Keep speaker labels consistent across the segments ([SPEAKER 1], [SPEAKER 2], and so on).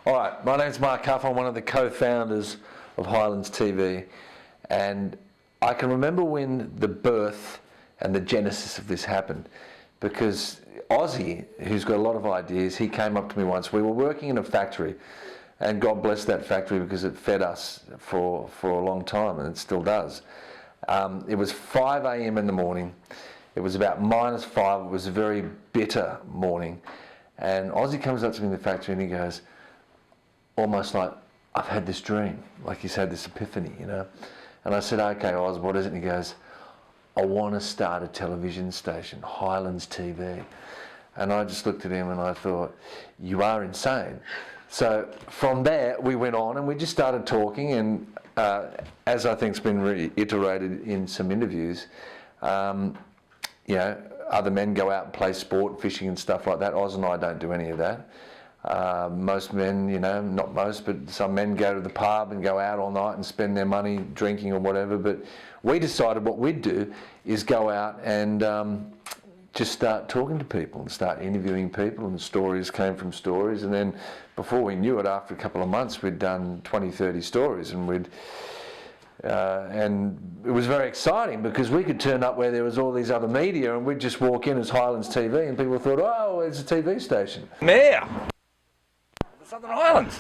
[SPEAKER 1] All right, my name's Mark Cuffe. I'm one of the co-founders of Highlands TV, and I can remember when the birth and the genesis of this happened, because Ozzy, who's got a lot of ideas, he came up to me once. We were working in a factory, and God bless that factory because it fed us for a long time, and it still does. It was 5 a.m. in the morning. It was about -5. It was a very bitter morning. And Ozzy comes up to me in the factory and he goes, almost like, I've had this dream, like he's had this epiphany, you know. And I said, okay, Oz, what is it? And he goes, I want to start a television station, Highlands TV. And I just looked at him and I thought, you are insane. So from there, we went on and we just started talking, and as I think's been reiterated in some interviews, you know, other men go out and play sport, fishing and stuff like that. Oz and I don't do any of that. Most men, you know, not most, but some men go to the pub and go out all night and spend their money drinking or whatever. But we decided what we'd do is go out and just start talking to people and start interviewing people, and stories came from stories. And then before we knew it, after a couple of months, we'd done 20, 30 stories, and and it was very exciting because we could turn up where there was all these other media and we'd just walk in as Highlands TV and people thought, oh, it's a TV station.
[SPEAKER 2] Mayor, the Southern Highlands.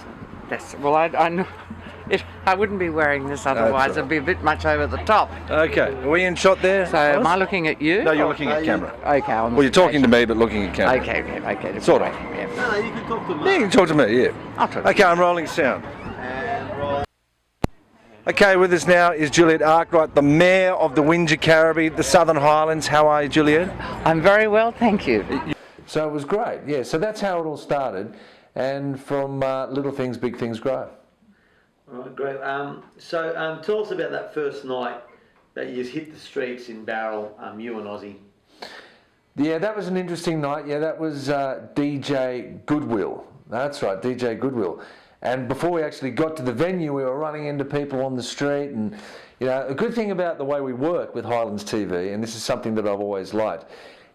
[SPEAKER 3] Yes, well, I know. I wouldn't be wearing this otherwise. It'd be a bit much over the top.
[SPEAKER 2] Okay, are we in shot there?
[SPEAKER 3] So, am I looking at you?
[SPEAKER 2] No, you're looking at camera.
[SPEAKER 3] Okay.
[SPEAKER 2] Well, you're talking to me, but looking at camera.
[SPEAKER 3] Okay.
[SPEAKER 2] Sort of.
[SPEAKER 3] Yeah.
[SPEAKER 4] No, you can talk to me.
[SPEAKER 2] Yeah, you can talk to me, yeah.
[SPEAKER 3] I'll talk to
[SPEAKER 2] Okay, I'm rolling sound. Okay, with us now is Juliet Arkwright, the Mayor of the Windsor Caribbean, the Southern Highlands. How are you, Juliet?
[SPEAKER 3] I'm very well, thank you.
[SPEAKER 1] So it was great, yeah. So that's how it all started, and from little things, big things grow.
[SPEAKER 4] All right, great. So tell us about that first night that you just hit the streets in Barrel, you and Ozzy.
[SPEAKER 1] Yeah, that was an interesting night. Yeah, that was DJ Goodwill. That's right, DJ Goodwill. And before we actually got to the venue, we were running into people on the street. And, you know, a good thing about the way we work with Highlands TV, and this is something that I've always liked,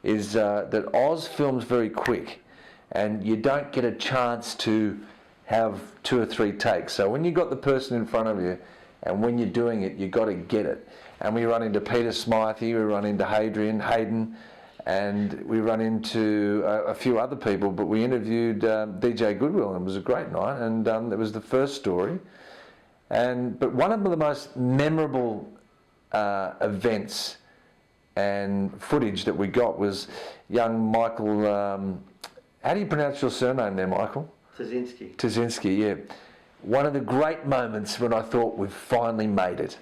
[SPEAKER 1] is that Oz films very quick, and you don't get a chance to have 2 or 3 takes. So when you've got the person in front of you, and when you're doing it, you've got to get it. And we run into Peter Smythe, we run into Hayden, and we run into a few other people, but we interviewed DJ Goodwill, and it was a great night, and it was the first story. But one of the most memorable events and footage that we got was young Michael, how do you pronounce your surname there, Michael? Tazinski, yeah. One of the great moments when I thought we've finally made it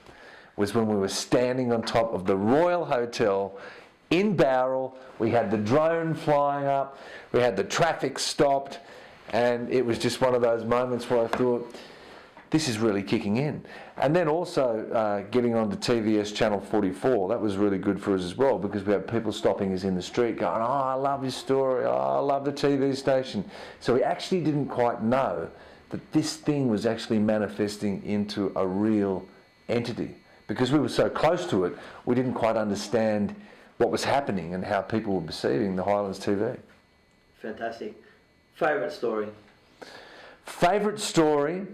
[SPEAKER 1] was when we were standing on top of the Royal Hotel in Barrel. We had the drone flying up, we had the traffic stopped, and it was just one of those moments where I thought, this is really kicking in. And then also getting onto TVS Channel 44, that was really good for us as well, because we had people stopping us in the street going, oh, I love your story, oh, I love the TV station. So we actually didn't quite know that this thing was actually manifesting into a real entity. Because we were so close to it, we didn't quite understand what was happening and how people were perceiving the Highlands TV.
[SPEAKER 4] Fantastic. Favourite story?
[SPEAKER 1] Favourite story?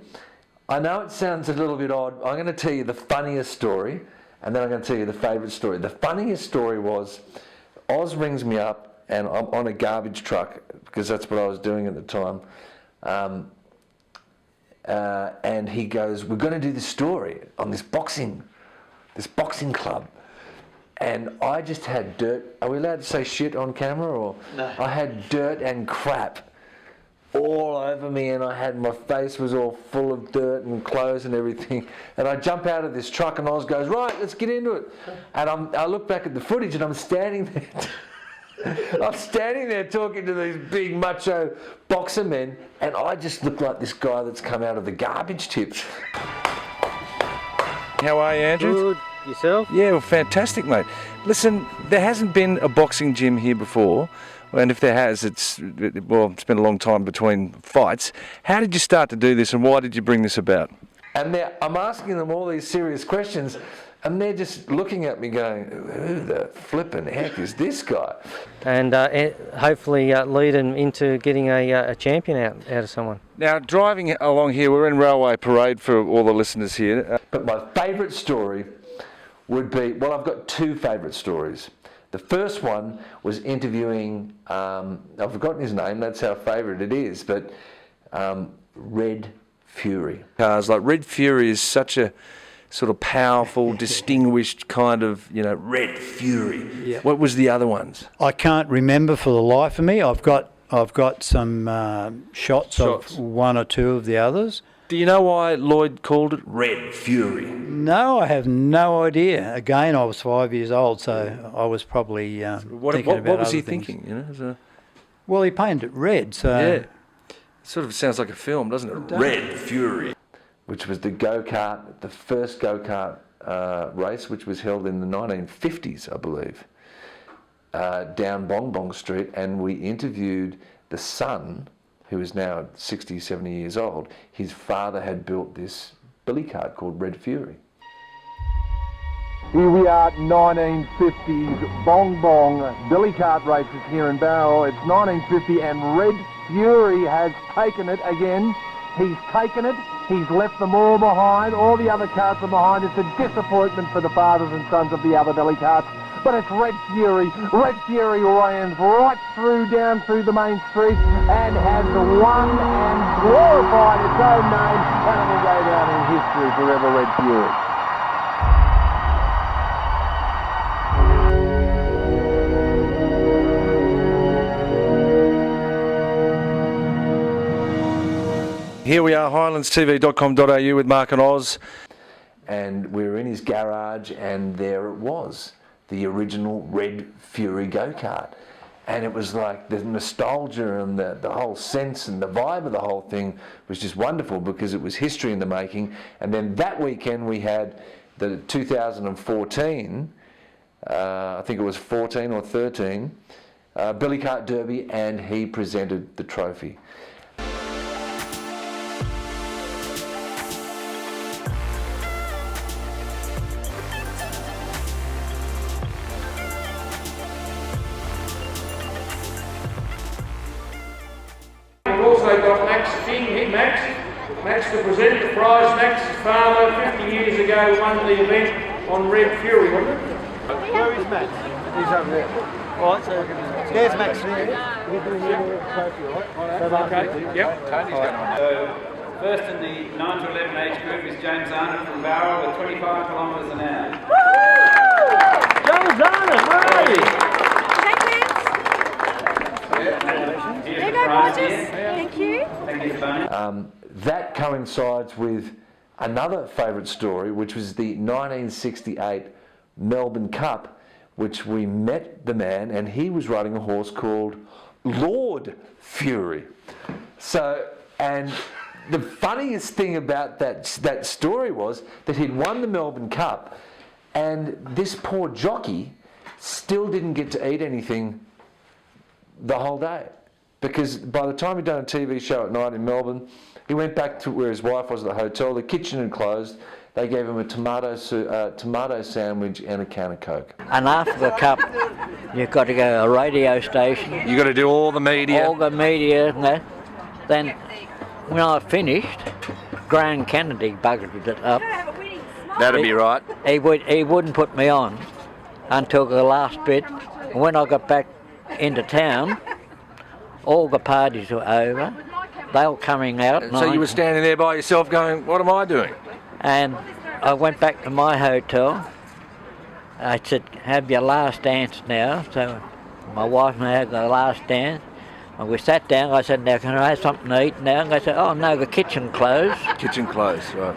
[SPEAKER 1] I know it sounds a little bit odd. I'm going to tell you the funniest story, and then I'm going to tell you the favourite story. The funniest story was, Oz rings me up, and I'm on a garbage truck, because that's what I was doing at the time. And he goes, we're going to do this story on this boxing club. And I just had dirt. Are we allowed to say shit on camera? Or
[SPEAKER 4] No.
[SPEAKER 1] I had dirt and crap all over me, and my face was all full of dirt and clothes and everything. And I jump out of this truck, and Oz goes, right, let's get into it. And I look back at the footage, and I'm standing there. I'm standing there talking to these big macho boxer men, and I just look like this guy that's come out of the garbage tips.
[SPEAKER 2] How are you, Andrew?
[SPEAKER 4] Good. Yourself?
[SPEAKER 2] Yeah, well, fantastic, mate. Listen, there hasn't been a boxing gym here before, and if there has, it's been a long time between fights. How did you start to do this, and why did you bring this about?
[SPEAKER 1] And I'm asking them all these serious questions, And they're just looking at me going, who the flippin' heck is this guy?
[SPEAKER 5] And hopefully lead them into getting a champion out of someone.
[SPEAKER 2] Now, driving along here, we're in Railway Parade for all the listeners here.
[SPEAKER 1] But my favourite story would be, well, I've got two favourite stories. The first one was interviewing, I've forgotten his name, that's how favourite it is, but Red Fury.
[SPEAKER 2] Cars like Red Fury is such a sort of powerful, distinguished kind of, Red Fury.
[SPEAKER 6] Yeah.
[SPEAKER 2] What was the other ones?
[SPEAKER 6] I can't remember for the life of me. I've got some shots of one or two of the others.
[SPEAKER 2] Do you know why Lloyd called it Red Fury?
[SPEAKER 6] No, I have no idea. Again, I was 5 years old, so I was probably thinking about
[SPEAKER 2] what was
[SPEAKER 6] other
[SPEAKER 2] he
[SPEAKER 6] things.
[SPEAKER 2] thinking?
[SPEAKER 6] Well, he painted it red, so...
[SPEAKER 2] Yeah. It sort of sounds like a film, doesn't it? Red Fury.
[SPEAKER 1] Which was the go-kart, the first go-kart race, which was held in the 1950s, I believe, down Bong Bong Street, and we interviewed the son, who is now 60, 70 years old. His father had built this billy cart called Red Fury.
[SPEAKER 7] Here we are, 1950s Bong Bong billy cart races here in Barrel. It's 1950 and Red Fury has taken it again. He's taken it. He's left them all behind. All the other carts are behind. It's a disappointment for the fathers and sons of the other billy carts. But it's Red Fury. Red Fury runs right through, down through the main street and has won and glorified its own name, and it will go down in history forever, Red Fury.
[SPEAKER 2] Here we are, highlandstv.com.au with Mark and Oz.
[SPEAKER 1] And we were in his garage, and there it was, the original Red Fury go-kart. And it was like the nostalgia and the whole sense and the vibe of the whole thing was just wonderful, because it was history in the making. And then that weekend we had the 2014, I think it was 14 or 13, Billy Cart Derby, and he presented the trophy.
[SPEAKER 8] We've also got Max King, Max to present the prize. Max's father, 50 years ago, won the event on Red Fury, wasn't it?
[SPEAKER 7] Where is Max? He's over there. All right, so there's Max there. We're doing the trophy, right?
[SPEAKER 8] Okay, yep.
[SPEAKER 7] Tony's going on.
[SPEAKER 9] First in the 9 to 11 age group is James Arnold from Barrow with 25 kilometres an hour.
[SPEAKER 7] James Arnold, where are you?
[SPEAKER 9] Here's the prize here.
[SPEAKER 10] Thank you.
[SPEAKER 9] Thank you, Tony.
[SPEAKER 1] That coincides with another favourite story, which was the 1968 Melbourne Cup, which we met the man, and he was riding a horse called Lord Fury. So, and the funniest thing about that story was that he'd won the Melbourne Cup, and this poor jockey still didn't get to eat anything the whole day, because by the time he'd done a TV show at night in Melbourne, he went back to where his wife was at the hotel. The kitchen had closed. They gave him a tomato sandwich and a can of Coke.
[SPEAKER 11] And after the cup, you've got to go to a radio station.
[SPEAKER 2] You've got to do all the media.
[SPEAKER 11] All the media and that. Then, when I finished, Graham Kennedy buggered it up.
[SPEAKER 2] That'd be right.
[SPEAKER 11] He wouldn't put me on until the last bit. And when I got back into town, all the parties were over. They were coming out.
[SPEAKER 2] So you were standing there by yourself going, what am I doing?
[SPEAKER 11] And I went back to my hotel. I said, have your last dance now. So my wife and I had the last dance. And we sat down. I said, now can I have something to eat now? And they said, oh no, the kitchen closed.
[SPEAKER 2] Kitchen closed, right.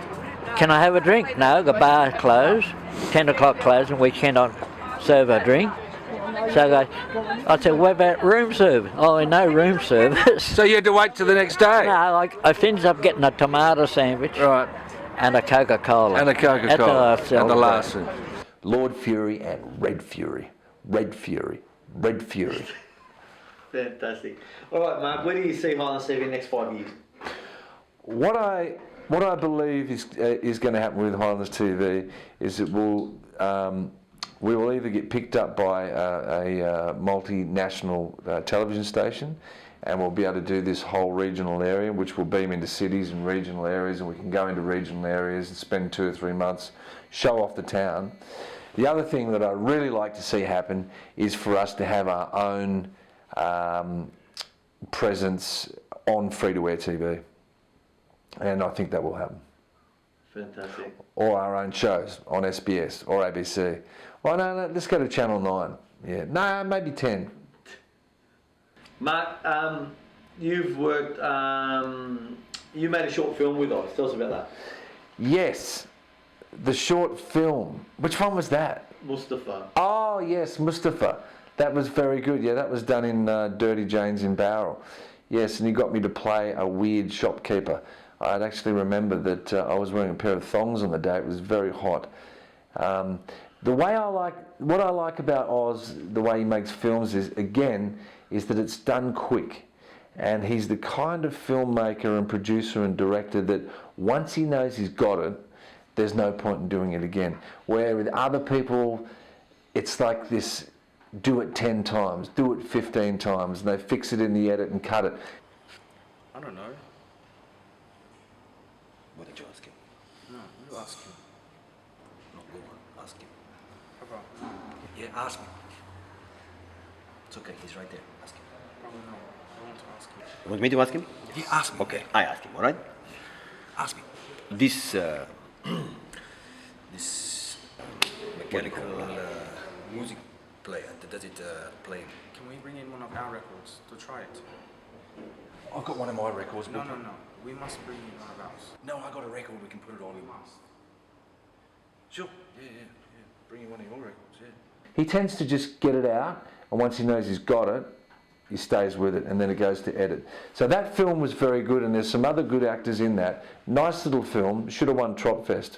[SPEAKER 11] Can I have a drink? No, the bar closed. 10 o'clock closed and we cannot serve a drink. So I said, what about room service? Oh, no room service.
[SPEAKER 2] So you had to wait till the next day?
[SPEAKER 11] No, I finished up getting a tomato sandwich.
[SPEAKER 2] Right.
[SPEAKER 11] And a Coca-Cola.
[SPEAKER 2] And a Coca-Cola. At the last.
[SPEAKER 1] Lord Fury and Red Fury. Red Fury. Red Fury.
[SPEAKER 4] Fantastic. All right, Mark, where do you see Highlands TV in the next 5 years?
[SPEAKER 1] What I what I believe is going to happen with Highlanders TV is that we will either get picked up by a multinational television station, and we'll be able to do this whole regional area, which will beam into cities and regional areas, and we can go into regional areas and spend 2 or 3 months, show off the town. The other thing that I'd really like to see happen is for us to have our own presence on free-to-air TV, and I think that will happen.
[SPEAKER 4] Fantastic.
[SPEAKER 1] Or our own shows on SBS or ABC. Well, no, let's go to Channel 9. Yeah, no, maybe 10.
[SPEAKER 4] Mark, you've worked, you made a short film with us. Tell us about that.
[SPEAKER 1] Yes, the short film. Which one was that?
[SPEAKER 4] Mustafa.
[SPEAKER 1] Oh, yes, Mustafa. That was very good. Yeah, that was done in Dirty Jane's in Bowral. Yes, and he got me to play a weird shopkeeper. I'd actually remember that I was wearing a pair of thongs on the day. It was very hot. What I like about Oz, the way he makes films is that it's done quick. And he's the kind of filmmaker and producer and director that once he knows he's got it, there's no point in doing it again. Where with other people, it's like this, do it 10 times, do it 15 times, and they fix it in the edit and cut it.
[SPEAKER 10] I don't know. What did you ask him? No, you ask him. No, go on, ask him. Papa. Yeah, ask me. It's okay, he's right there. Ask him. No, I want to ask him. You want me to ask him? Yeah, ask me. Okay, I ask him, alright? Ask me. This mechanical music player, does it play?
[SPEAKER 12] Can we bring in one of our records to try it?
[SPEAKER 10] I've got one of my records.
[SPEAKER 12] No. We must bring in one of ours.
[SPEAKER 10] No, I got a record, we can put it on. We must. Sure, yeah. Bring in one of your records, yeah.
[SPEAKER 1] He tends to just get it out, and once he knows he's got it, he stays with it, and then it goes to edit. So that film was very good, and there's some other good actors in that. Nice little film, should have won Tropfest.